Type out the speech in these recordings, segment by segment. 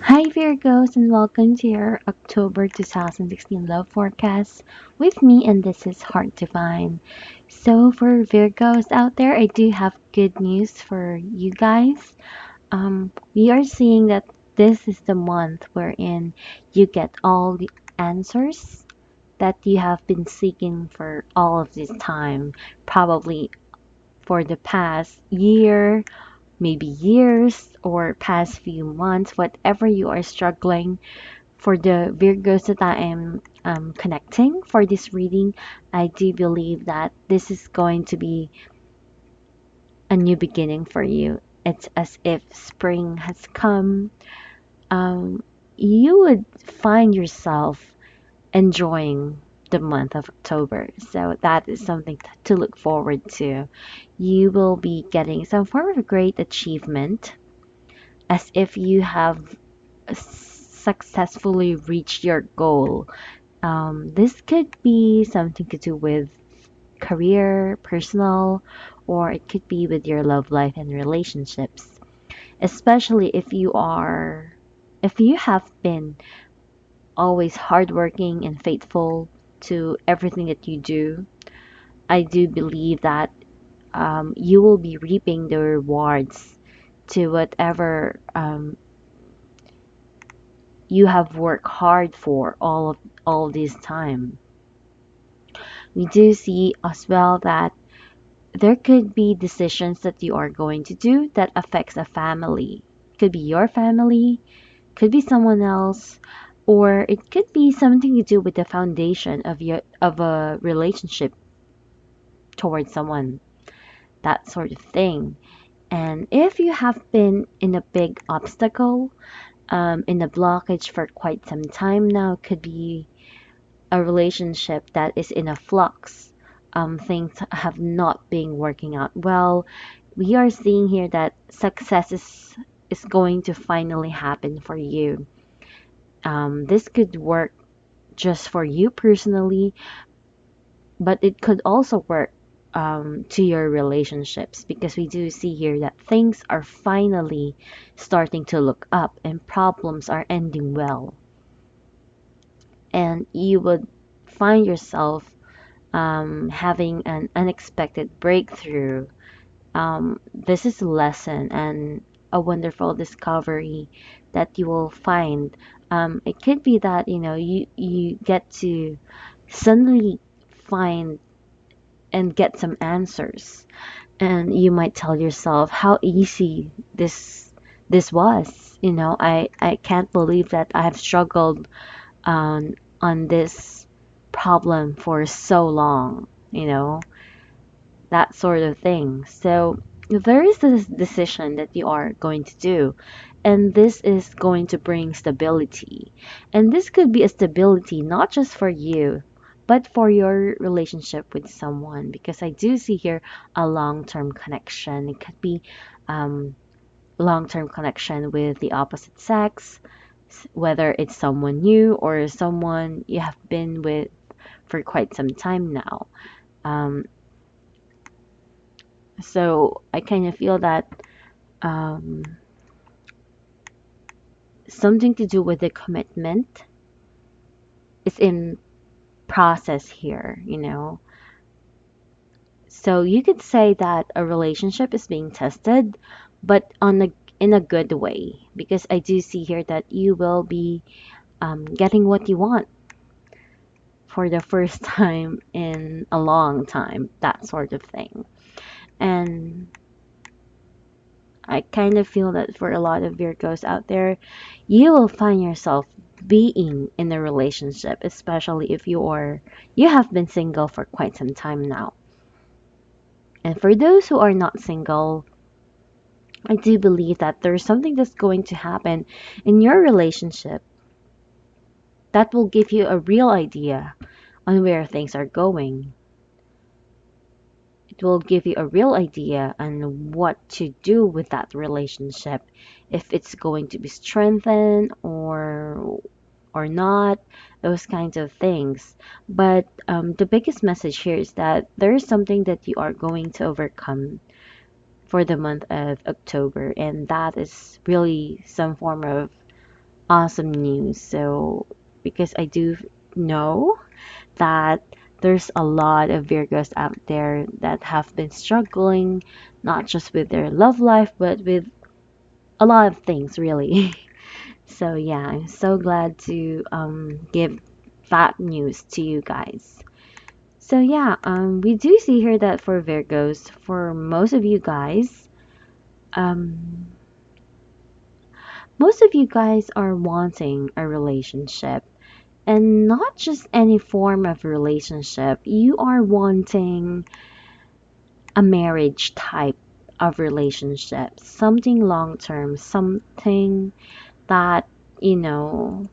Hi Virgos and welcome to your October 2016 love forecast with me, and this is Heart Divine. So for Virgos out there, I do have good news for you guys. We are seeing that this is the month wherein you get all the answers that you have been seeking for all of this time, probably for the past year, maybe years, or past few months, whatever you are struggling. For the Virgos that I am connecting for this reading, I do believe that this is going to be a new beginning for you. It's as if spring has come. Um, you would find yourself enjoying the month of October. So that is something to look forward to. You will be getting some form of great achievement as if you have successfully reached your goal. This could be something to do with career, personal, or it could be with your love life and relationships. Especially if you have been always hardworking and faithful to everything that you do, I do believe that you will be reaping the rewards to whatever you have worked hard for all this time. We do see as well that there could be decisions that you are going to do that affects a family. Could be your family, could be someone else, or it could be something to do with the foundation of a relationship towards someone, that sort of thing. And if you have been in a big obstacle, in a blockage for quite some time now, could be a relationship that is in a flux. Things have not been working out well. We are seeing here that is going to finally happen for you. This could work just for you personally, but it could also work to your relationships because we do see here that things are finally starting to look up and problems are ending well. And you would find yourself having an unexpected breakthrough. This is a lesson and a wonderful discovery that you will find. It could be that you get to suddenly find and get some answers, and you might tell yourself how easy this was. I can't believe that I have struggled on this problem for so long. That sort of thing. So there is this decision that you are going to do, and this is going to bring stability. And this could be a stability not just for you, but for your relationship with someone, because I do see here a long-term connection. It could be um, long-term connection with the opposite sex, whether it's someone new or someone you have been with for quite some time now. Um, So I kind of feel that um, something to do with the commitment is in process here. So you could say that a relationship is being tested, but in a good way, because I do see here that you will be getting what you want for the first time in a long time, that sort of thing. And I kind of feel that for a lot of Virgos out there, you will find yourself being in a relationship, especially if you have been single for quite some time now. And for those who are not single, I do believe that there's something that's going to happen in your relationship that will give you a real idea on where things are going. It will give you a real idea on what to do with that relationship, if it's going to be strengthened or not, those kinds of things. But the biggest message here is that there is something that you are going to overcome for the month of October, and that is really some form of awesome news. So, because I do know that there's a lot of Virgos out there that have been struggling, not just with their love life, but with a lot of things, really. So, yeah, I'm so glad to give that news to you guys. So, yeah, we do see here that for Virgos, for most of you guys, um, most of you guys are wanting a relationship. And not just any form of relationship, you are wanting a marriage type of relationship, something long term, something that, you know,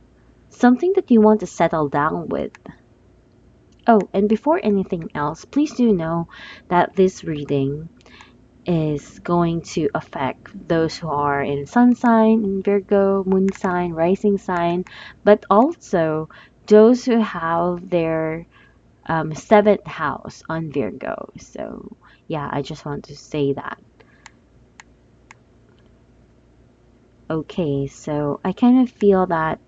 something that you want to settle down with. Oh, and before anything else, please do know that this reading is going to affect those who are in sun sign, in Virgo, moon sign, rising sign, but also those who have their seventh house on Virgo. So, yeah, I just want to say that. Okay, so I kind of feel that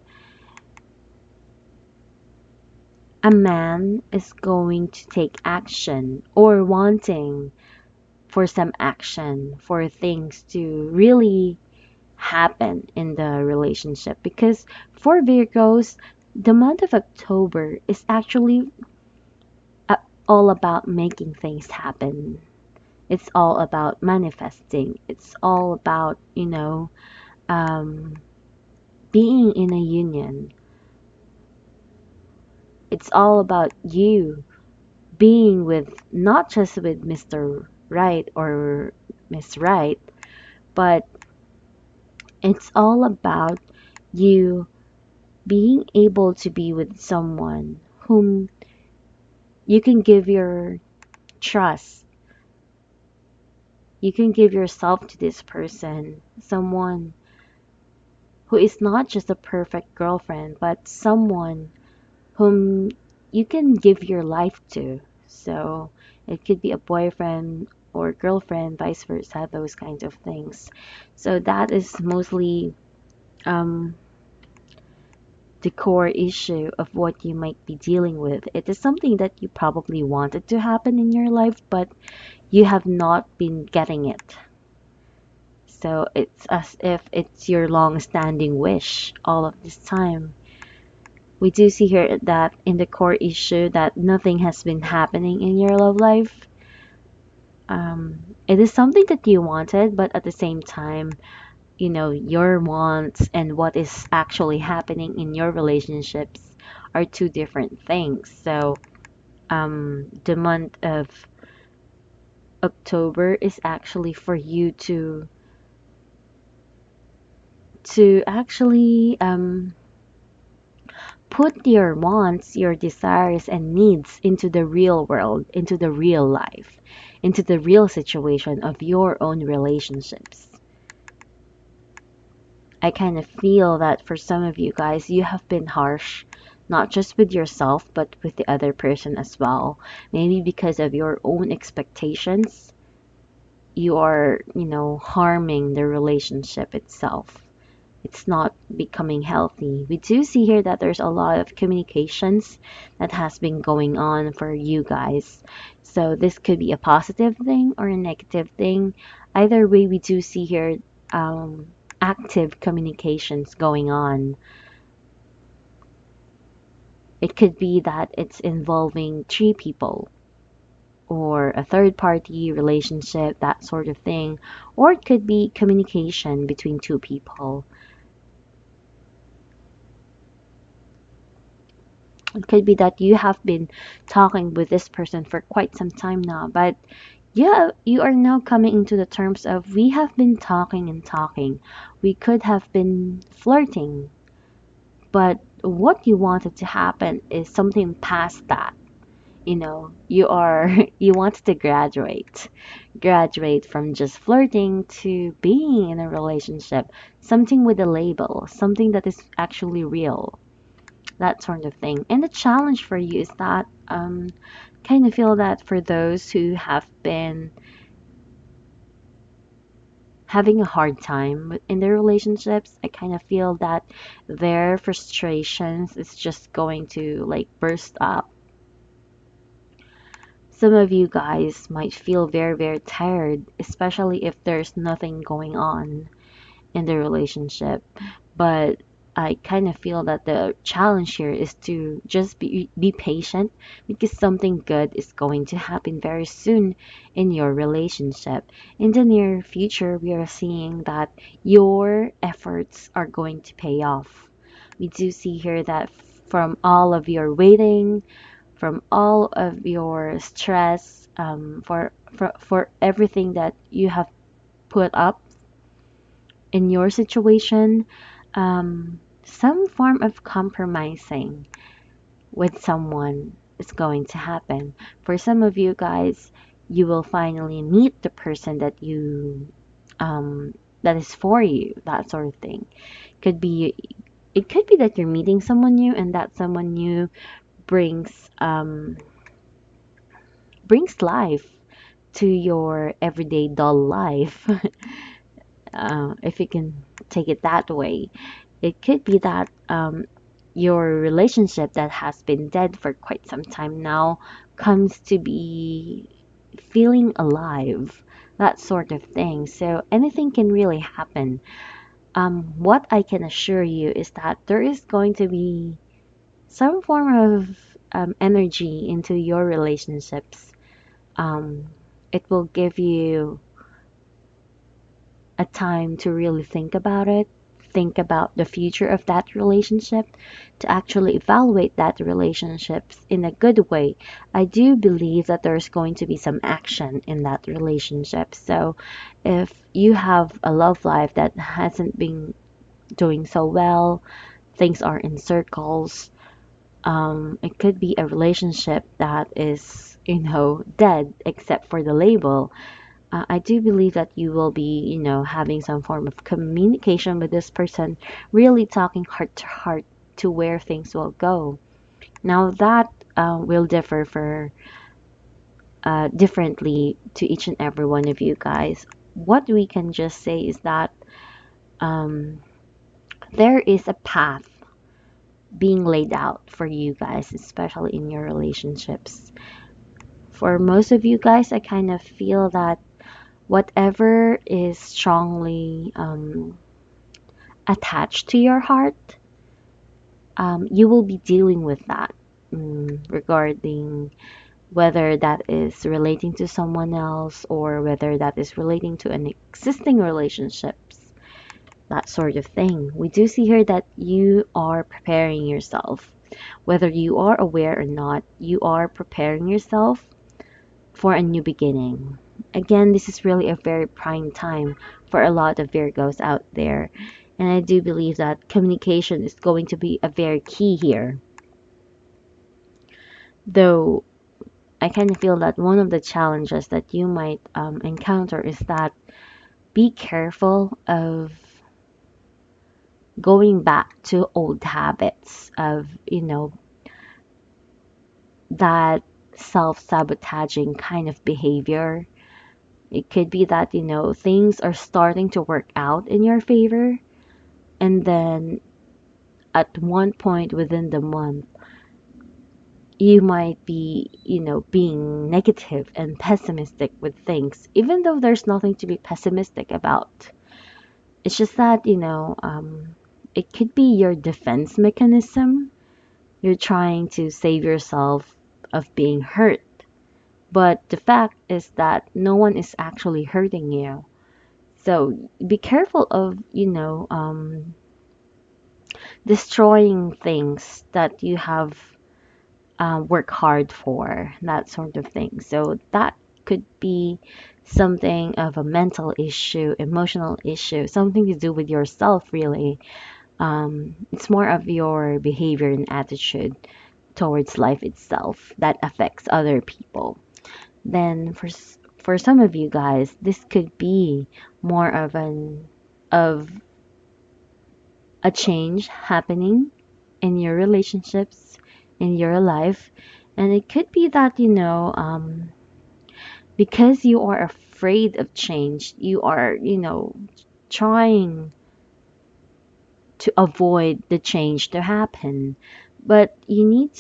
a man is going to take action or wanting for some action for things to really happen in the relationship because for Virgos, the month of October is actually uh, all about making things happen. It's all about manifesting. It's all about, um, being in a union. It's all about you being with not just with Mr. Right or Miss Right, but it's all about you being able to be with someone whom you can give your trust. You can give yourself to this person, someone who is not just a perfect girlfriend, but someone whom you can give your life to. So it could be a boyfriend or girlfriend, vice versa, those kinds of things. So that is mostly um, the core issue of what you might be dealing with. It is something that you probably wanted to happen in your life, but you have not been getting it. So it's as if it's your long standing wish all of this time. We do see here that in the core issue that nothing has been happening in your love life. It is something that you wanted, but at the same time, your wants and what is actually happening in your relationships are two different things. So, the month of October is actually for you to actually put your wants, your desires, and needs into the real world, into the real life, into the real situation of your own relationships. I kind of feel that for some of you guys, you have been harsh, not just with yourself, but with the other person as well. Maybe because of your own expectations, you are, harming the relationship itself. It's not becoming healthy. We do see here that there's a lot of communications that has been going on for you guys. So this could be a positive thing or a negative thing. Either way, we do see here active communications going on. It could be that it's involving three people or a third party relationship, that sort of thing. Or it could be communication between two people. It could be that you have been talking with this person for quite some time now, but yeah, you are now coming into the terms of we have been talking and talking. We could have been flirting, but what you wanted to happen is something past that. You wanted to graduate from just flirting to being in a relationship, something with a label, something that is actually real, that sort of thing. And the challenge for you is that kind of, feel that for those who have been, having a hard time in their relationships. I kind of feel that their frustrations is just going to like burst up. Some of you guys might feel very, very tired, especially if there's nothing going on in the relationship. But I kind of feel that the challenge here is to just be patient because something good is going to happen very soon in your relationship. In the near future, we are seeing that your efforts are going to pay off. We do see here that from all of your waiting, from all of your stress, for everything that you have put up in your situation, some form of compromising with someone is going to happen. For some of you guys, you will finally meet the person that that is for you, that sort of thing. Could be it could be that you're meeting someone new and that someone new brings brings life to your everyday dull life. If you can take it that way. It could be that your relationship that has been dead for quite some time now comes to be feeling alive, that sort of thing. So anything can really happen. What I can assure you is that there is going to be some form of energy into your relationships. Um, it will give you a time to really think about the future of that relationship, to actually evaluate that relationships in a good way. I do believe that there's going to be some action in that relationship. So if you have a love life that hasn't been doing so well, things are in circles, it could be a relationship that is, dead except for the label. I do believe that you will be, having some form of communication with this person, really talking heart to heart to where things will go. Now that will differ for differently to each and every one of you guys. What we can just say is that um, there is a path being laid out for you guys, especially in your relationships. For most of you guys, I kind of feel that whatever is strongly attached to your heart, you will be dealing with that regarding whether that is relating to someone else or whether that is relating to an existing relationships, that sort of thing. We do see here that you are preparing yourself. Whether you are aware or not, you are preparing yourself for a new beginning. Again, this is really a very prime time for a lot of Virgos out there. And I do believe that communication is going to be a very key here. Though I kind of feel that one of the challenges that you might encounter is that be careful of going back to old habits of, that self sabotaging kind of behavior. It could be that, things are starting to work out in your favor, and then at one point within the month, you might be, being negative and pessimistic with things, even though there's nothing to be pessimistic about. It's just that, it could be your defense mechanism. You're trying to save yourself of being hurt. But the fact is that no one is actually hurting you. So be careful of, destroying things that you have worked hard for, that sort of thing. So that could be something of a mental issue, emotional issue, something to do with yourself, really. It's more of your behavior and attitude towards life itself that affects other people. Then for some of you guys, this could be more of a change happening in your relationships, in your life. And it could be that, because you are afraid of change. You are, trying to avoid the change to happen. But you need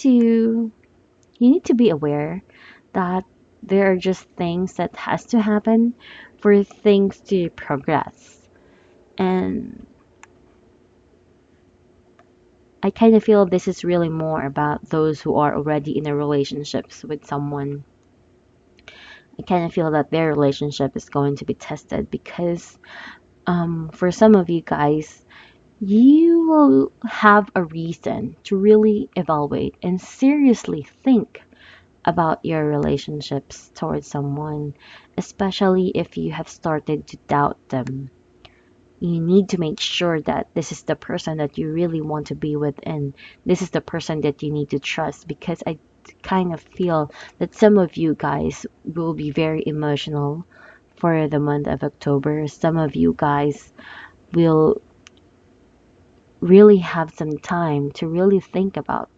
to be aware that there are just things that has to happen for things to progress. And I kind of feel this is really more about those who are already in a relationships with someone. I kind of feel that their relationship is going to be tested because for some of you guys, you will have a reason to really evaluate and seriously think about your relationships towards someone, especially if you have started to doubt them. You need to make sure that this is the person that you really want to be with, and this is the person that you need to trust, because I kind of feel that some of you guys will be very emotional for the month of October. Some of you guys will really have some time to really think about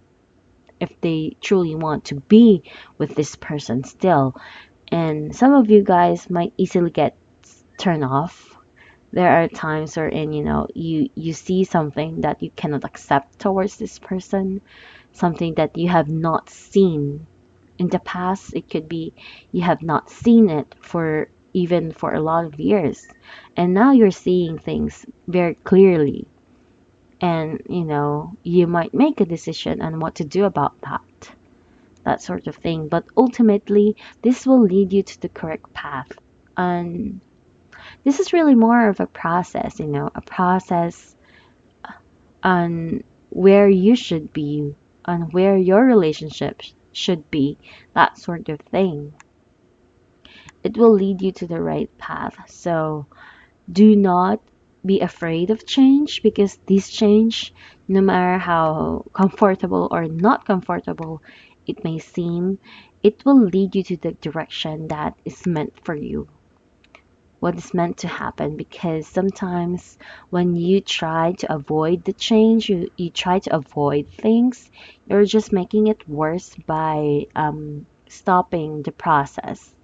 if they truly want to be with this person still. And some of you guys might easily get turned off. There are times wherein, you see something that you cannot accept towards this person, something that you have not seen in the past. It could be you have not seen it for even for a lot of years. And now you're seeing things very clearly. And, you might make a decision on what to do about that sort of thing. But ultimately, this will lead you to the correct path. And this is really more of a process, a process on where you should be, on where your relationship should be, that sort of thing. It will lead you to the right path. So do not be afraid of change, because this change, no matter how comfortable or not comfortable it may seem, it will lead you to the direction that is meant for you, what is meant to happen. Because sometimes when you try to avoid the change, you try to avoid things, you're just making it worse by stopping the process.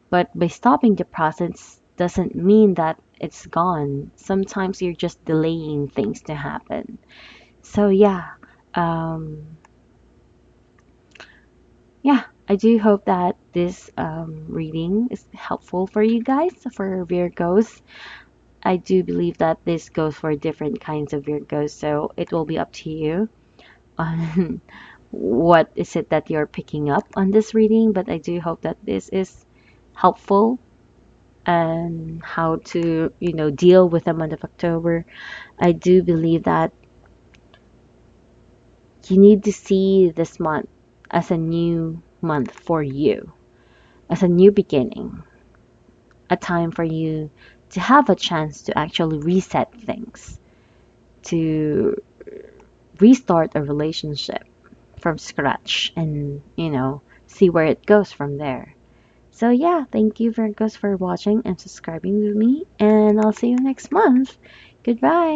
But by stopping the process doesn't mean that it's gone. Sometimes you're just delaying things to happen. So um, yeah, I do hope that this reading is helpful for you guys, for Virgos. I do believe that this goes for different kinds of Virgos, so it will be up to you on what is it that you're picking up on this reading. But I do hope that this is helpful and how to, deal with the month of October. I do believe that you need to see this month as a new month for you, as a new beginning, a time for you to have a chance to actually reset things, to restart a relationship from scratch and, see where it goes from there. So yeah, thank you Virgos for watching and subscribing with me, and I'll see you next month. Goodbye.